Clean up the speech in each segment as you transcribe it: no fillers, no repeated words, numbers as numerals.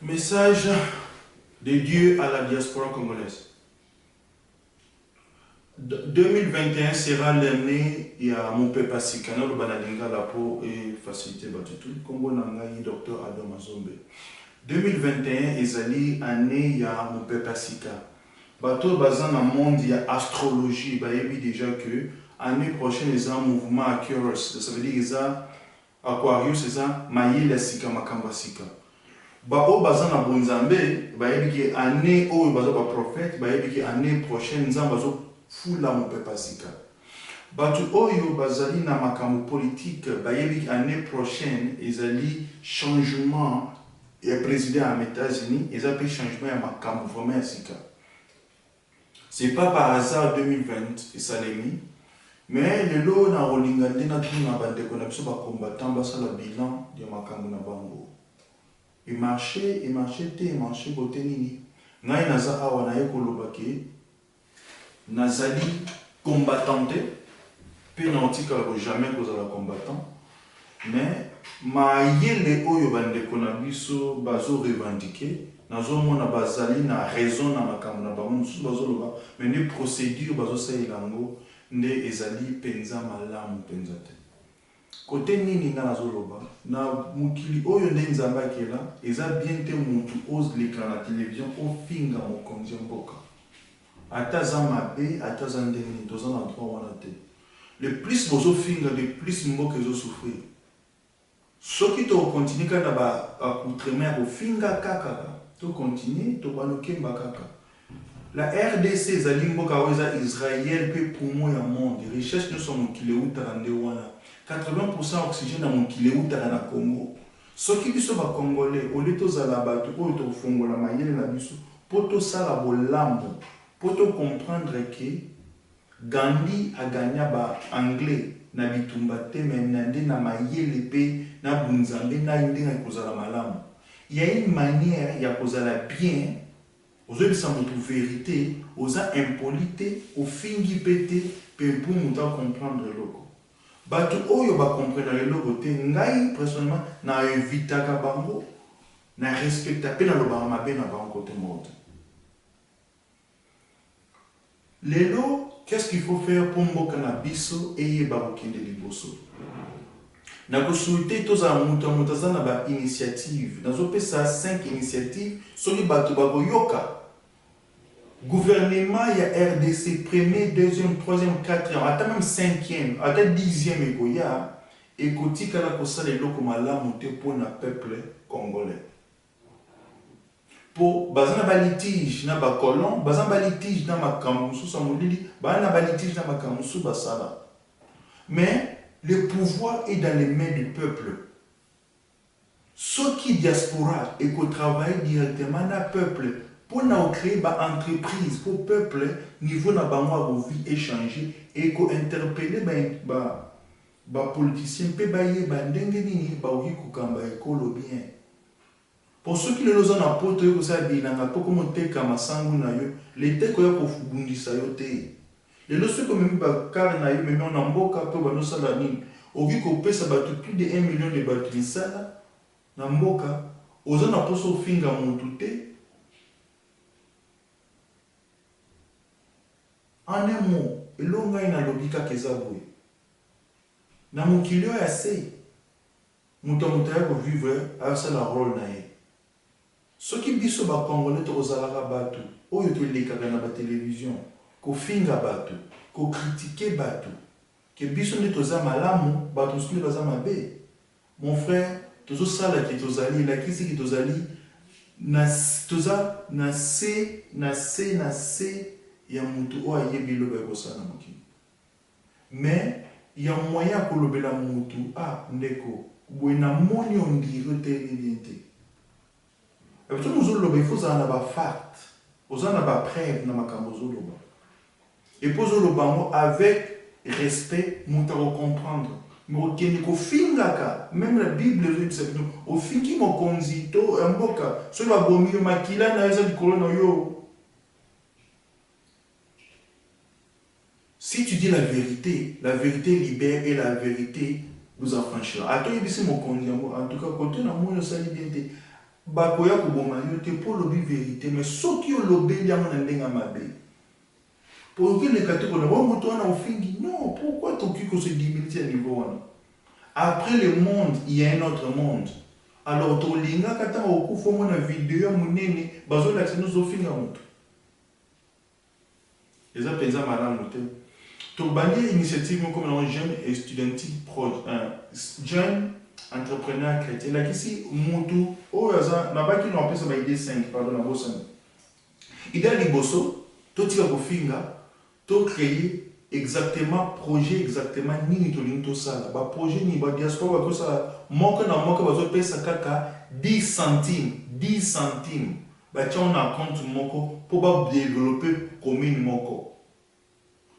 Message de Dieu à la diaspora congolaise. 2021 sera l'année à mon peuple Sikana, le Banalinga, la peau et facilité Batutu, Congo Nangayi, docteur Adam Azombe. 2021 est l'année à mon peuple Sika. Bateau basé dans le monde, il y a astrologie, il y a déjà que l'année prochaine, il y a un mouvement Aquarius, ça veut dire qu'il y a Aquarius, c'est ça, Maïla Sika, Makamba Sika. Bao basé dans le Bonzambe, il y a une année où il y a un prophète, il y a une année prochaine, il y a fula mon peuple Sika. Batu oyo bazali na makamu politique, bayebi année prochaine, ezali changement et président aux États-Unis, ils appellent changement à makamu vraiment Sika. C'est pas par hasard 2020 et ça l'est mis, mais le lot na rolingande na tout na bande konapso ba combattant ba ça le bilan de makamu na bango. Il marchait boté nini. Ngai naza awa na yekoloba ke nazali combattante, puis n'antika jamais cause la combattant, mais ma yele oyo bande konabiso bazo revendiquer, nazo mona bazali na raison na makambo na bango musu bazo loba, mais les procédures bazo sa ilango ne ezali penza malamu penza te. Côté nini nga nazo loba, na mukili oyo nde nzamba kela, eza bien te mutu ose l'écran la télévision au finga mokonzi mboka. Atazamabe, atazandeni, dans un endroit où on a été. Le plus vous finga, le plus mot que vous souffrez. Ce qui te continue quand on a accoutrement au finga kaka, tu continues, tu vas nous kaka. La RDC, Zalimbo Kaweza Israël, peut pour moi un monde. Les recherches ne sont qu'il est où wana. 80% oxygène dans mon qu'il est où dans le Congo. Ce qui sont les Congolais, au lieu de zalabatu, au lieu de fongo la mayele la biso, pour tout ça la bolambo. Pour comprendre que Gandhi a gagné anglais na bitumbate menande na mayele pe na bunzambe na inde na kozala malamu. Il y a une manière ya kozala bien aux autres ça montre vérité aux impolité au fingi pété pe pour nous comprendre loko. Batu oyo ba comprendre le loko te ngai personnellement na evitaka bango na respecta pe na loba mabe na bango côté mode. Lelo, qu'est-ce qu'il faut faire pour mboka na biso et barokende liboso? Na ko souhaiter tous à mutaza na ba initiative. Nazo pesa 5 initiatives sur les bato ba yoka. Gouvernement ya RDC premier, deuxième, troisième, quatrième, ata même cinquième, ata dixième ekoya ekoti kala ko sala eloko malamu te pour na peuple congolais. Pour bazana ba litige na ba colon, bazana ba litige na makamusu samolili, bazana ba litige na makamusu basala. Mais le pouvoir est dans les mains du peuple. Ceux qui diaspora et qui travaillent directement dans le peuple pour créer une entreprise pour le peuple niveau na bango vie échanger et ko interpeller ba politiciens pe ba ye ba ndenge nini ba oki kokamba ekolo bien. Pour ceux qui le ont apporté, vous savez, il y a un peu comme un thé comme un sangu na yo, les thés qu'on a pour fubundisa yo thé. Les lorsque comme même pas car na yo, mais on a mboka peu bano salani. Au vu qu'on peut s'abattre plus de 1 million de batteries sala, na mboka, aux gens a posé au finga mon touté. En un mot, et l'on a une lobika kezaboué. Na mon kilio est assez. Moutamouta pour vivre à ça la rôle na ye. Ce qui biso ba congolais to ozalaka batu oyo to lekaka na ba télévision ko finga batu ko critiquer batu que biso ne toza malamu batu sukuli baza mabe. Mon frère tozo sala ki tozali la kisi ki tozali na toza na se ya mutu o ayebi lo ba kosana mokili. Mais il y a moyen ko lobela mutu ndeko bwena moni on dire te bien. Et puis nous il faut en avoir fact, nous en avoir preuve dans makambo. Et pour nous avec respect, nous devons comprendre. Mais au finga même la Bible dit au fingi mo konzito mboka, so la bomi makila na eza dikolo yo. Si tu dis la vérité libère et la vérité vous affranchira. Ato yebisi mo konzi en tout cas côté na mo yo sali bien. bakoya koboma yo te pour lobi vérité mais soki olobeli yango na ndenge mabe pour que les catégories non, pourquoi toki ko se débiliter à niveau wana après le monde il y a un autre monde alors tolinga kata okufa mona vidéo munene bazo lakisa nous ofinga moto eza penza malamu te tobandi initiative comme un jeune estudiantique jeune entrepreneur chrétien lakisi mutu oyo aza nabaki na pesa ba idée 5 pardon na bosana idée liboso totika kofinga to créer exactement projet exactement nini tolingi tosala ba projet ni ba diaspora ba kosala moko na moko bazo pesa kaka 10 centimes ba tia on a compte moko pour ba développer commune moko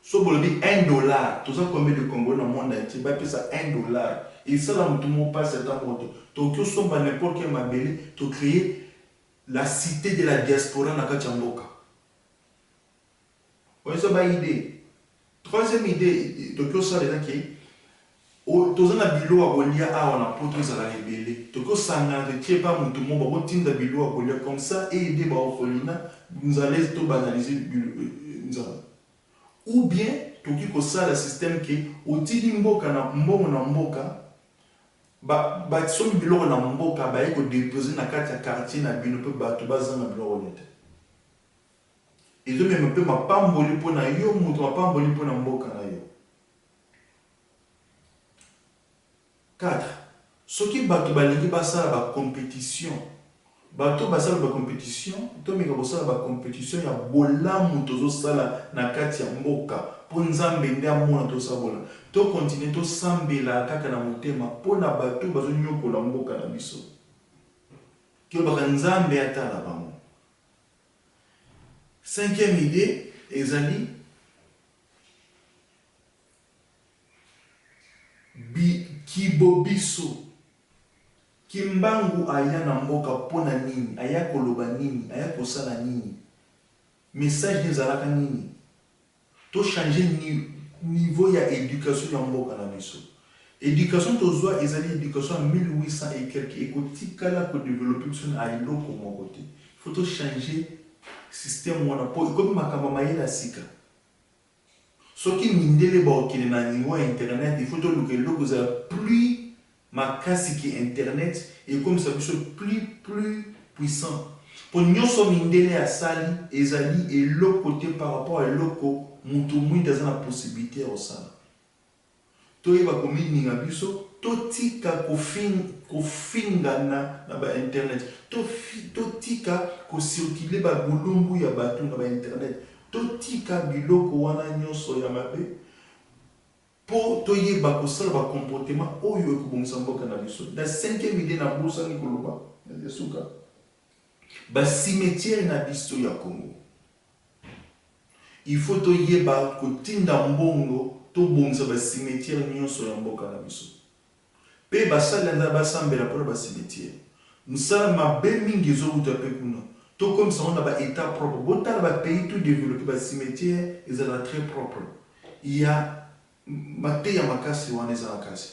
so bolobi $1 tout ça combien de Congo dans le monde entier ba pesa $1 et ça là mutu mo passe ta moto to kyo somba n'importe quel mabele to créer la cité de la diaspora na kachamboka. Vous avez une idée. Troisième idée, Tokyo ça les qui tous na bilo a golia a on a potre za la rebelle. Tokyo ça na de tie pas mutu mo ba tinda bilo a golia comme ça et aider ba orphelinat nous allez tout banaliser ou bien Tokyo ko ça le système qui otili mboka na mboka ba so bilo na mboka ba eko déposer na kati ya quartier na bino pe ba to bazanga bilo olete. Ils ont même un peu ma pamboli pour na yo, ma pamboli pour na mboka na yo. 4. Ce qui bato balingi basala ba compétition. Bato basala ba compétition, to meka basala ba compétition ya bolamu tozo sala na kati ya mboka. Po nzambe nde amona to sabola. To continuer to sambela kaka na motema po na bato bazo nyokola mboka na biso. Ki ba nzambe atala bango. Cinquième idée, ezali kibobiso kimbangu aya na mboka pona nini aya koloba nini aya kosala nini message ezalaka nini to changer niveau ya éducation ya mboka na biso éducation tozwa ezali éducation en 1800 et quelques ekotikala ko développer son a iloko mon côté faut to changer système wana po comme makamba mayela sika soki mindele ba okele na niveau internet il faut to luka loko za plus makasi ki internet et comme ça plus puissant pour nyonso mindele ya sali ezali et l'autre côté par rapport à loko mutu mwinda za na possibilité au sala to yeba komini nga biso to tika kofinga na ba internet to tika ko circuler ba bulumbu ya batu na ba internet to tika biloko wana nyonso ya mabe po to yeba ko sala ba comportement oyo ko bongisa mboka na biso na 5e idée na bosa ni koloba ya suka ba cimetière na biso ya Congo il faut to yeba ko tinda mbongo to bongisa ba cimetière nyonso ya mboka na biso pe basala nda basambela pour ba cimetière musala mabe mingi ezokuta pe kuna to comme ça on a ba état propre botala ba pays tout développé ba cimetière ezala très propre il y a mate ya makasi wana ezala makasi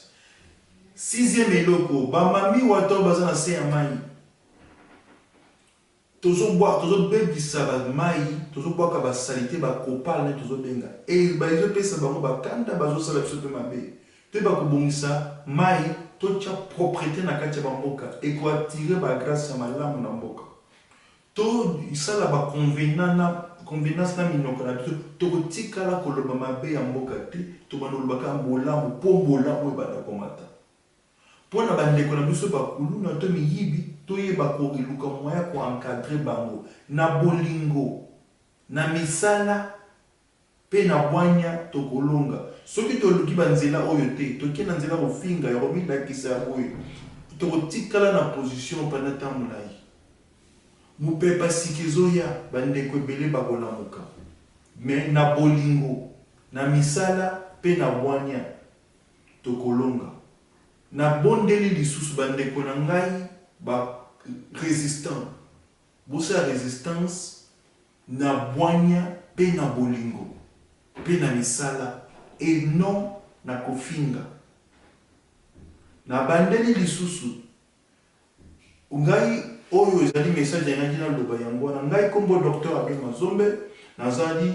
6e eloko ba mami wato baza na se ya mai tozo bebisa ba mai tozo boaka ba salité ba kopal ne tozo benga et ba izo pesa bango ba kanda bazo sala biso pe mabe te ba kobongisa mai to tia propriété na kati ya mboka et ko attirer ba grâce ya malamu na mboka to isala ba convenance na minoko na biso to kotikala koloba mabe ya mboka te to banoloba ka mbolamu po mbolamu ebanda komata pona bandeko na biso bakulu na to miyibi to yeba ko iluka moya ko encadrer bango na bolingo na misala pe na bwanya to kolonga soki to luki banzela oyo te to kena nzela kofinga ya robinda kisa ya oyo to kotikala na position pendant temps mulai mupepa sikezoya bandeko ebele bakolamuka mais na bolingo na misala pe na bwanya to kolonga na bondeli lisusu bandeko na ngai ba résistant bosa résistance na bwanya pe na bolingo pe na misala et non na kofinga na bandeli lisusu ngai oyo ezali message yangi na loba yango na ngai kombo docteur Adom Mazombe nazali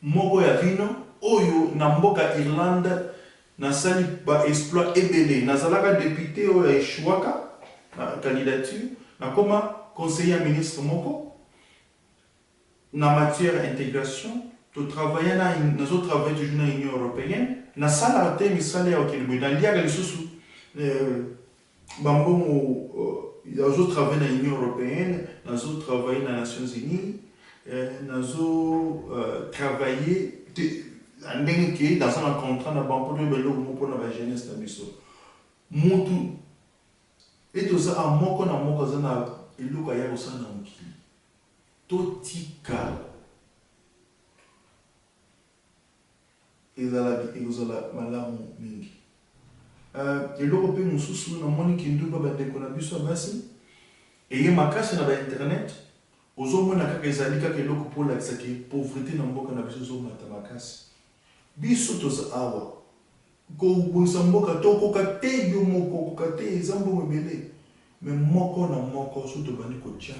moko ya vino oyo na mboka Irlande nasali ba exploit ebele nazalaka député oyo eshwaka na candidature nakoma conseiller ministre moko na matière intégration to travailler nous travaillons toujours dans l'Union européenne na sala te misala ya okilbo na liaga lisusu bambomo nous travaillons dans l'Union européenne nous travaillons dans les Nations Unies nous travaillons dans un contrat na banque de belo pour la jeunesse na biso mutu eto za amoko na moko za na iluka ya kosana mukili totika ezala malamu mingi eloko pe mosusu na moni kinduka bandeko na biso basi eye makasi na ba internet ozomona kaka ezali kaka eloko po lakisa ke pauvreté na mboka na biso ozomata makasi biso toza awa kobungisa mboka tokoka te yo moko kokoka te eza mbongo ebele me moko na moko so tobandi kotia